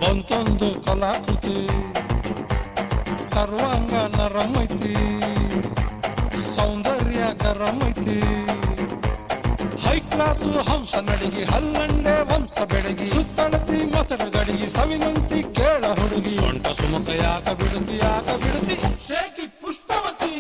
ಬಂತೊಂದು ಕಲಾಕೃತಿ ಸರ್ವಾಂಗ ನರಮೈತಿ ಸೌಂದರ್ಯ ಗರಮೈತಿ high class ಹಂಸ ನಡಿಗೆ ಹಲ್ಲಂಡೆ ವಂಶ ಬೆಡಗಿ ಸುತ್ತಳತಿ ಮೊಸರು ಗಡಿಗೆ ಸವಿನಂತಿ ಕೇಳ ಹುಡುಗಿ ಸೊಂಟ ಸುಮುಖ ಯಾಕ ಬಿಡುತ್ತಿ ಶೇಕಿ ಪುಷ್ಪವತಿ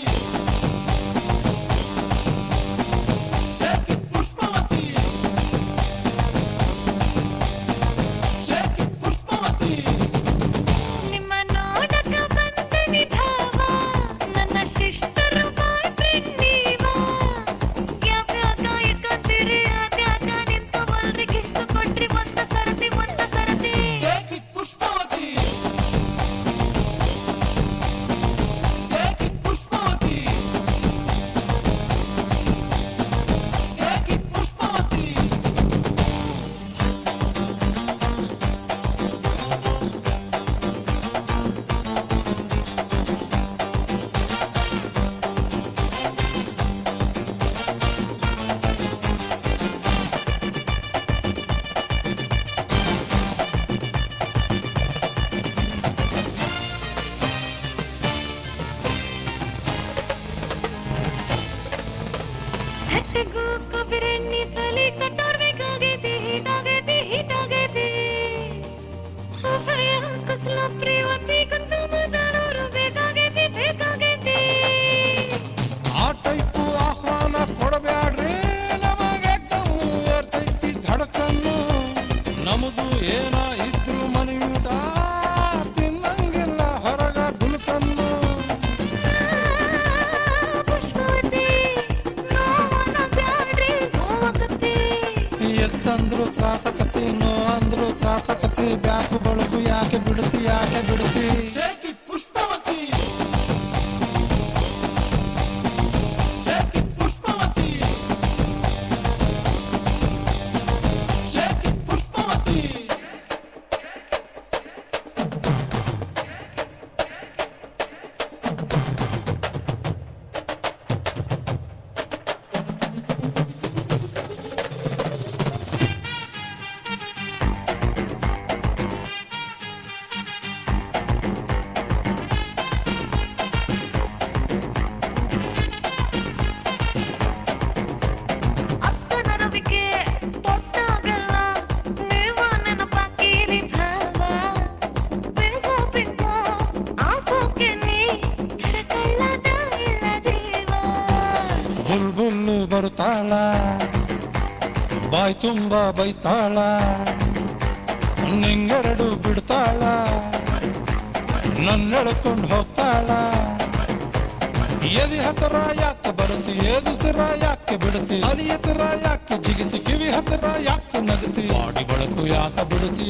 ಆ ಟೈಪು ಆಹ್ವಾನ ಕೊಡಬ್ಯಾಡ್ರಿ ನಮಗೆ ಏರ್ತೈತಿ ಧಡಕನ್ನು ನಮದು ಏನ ಇದ್ರು ಮನೆಯೂಟ ತಿನ್ನಂಗಿಲ್ಲ ಹೊರಗ ಗುಲ್ಕನ್ನು ಎಸ್ ಅಂದ್ರು ತ್ರಾಸಕತಿ ನೋ ಅಂದ್ರು ತ್ರಾಸಕತಿ ಬ್ಯಾಕು ಬಳಗು ಯಾಕೆ ಬಿಡುತ್ತಿ ಪುಷ್ಪವತಿ ಬುಲ್ಬುಲ್ಲು ಬರುತ್ತಾಳ ಬಾಯ್ ತುಂಬ ಬೈತಾಳ ನಿಂಗೆರಡು ಬಿಡ್ತಾಳ ನನ್ನೆಳ್ಕೊಂಡು ಹೋಗ್ತಾಳ ಎದಿ ಹತ್ರ ಯಾಕೆ ಬರುತ್ತಿ ಏದುಸಿರ ಯಾಕೆ ಬಿಡುತ್ತಿ ಅಲಿ ಹತ್ರ ಯಾಕೆ ಜಿಗಿತಿ ಕಿವಿ ಹತ್ರ ಯಾಕೆ ನಗತಿ ಬಾಡಿ ಬಳಕು ಯಾಕೆ ಬಿಡುತ್ತಿ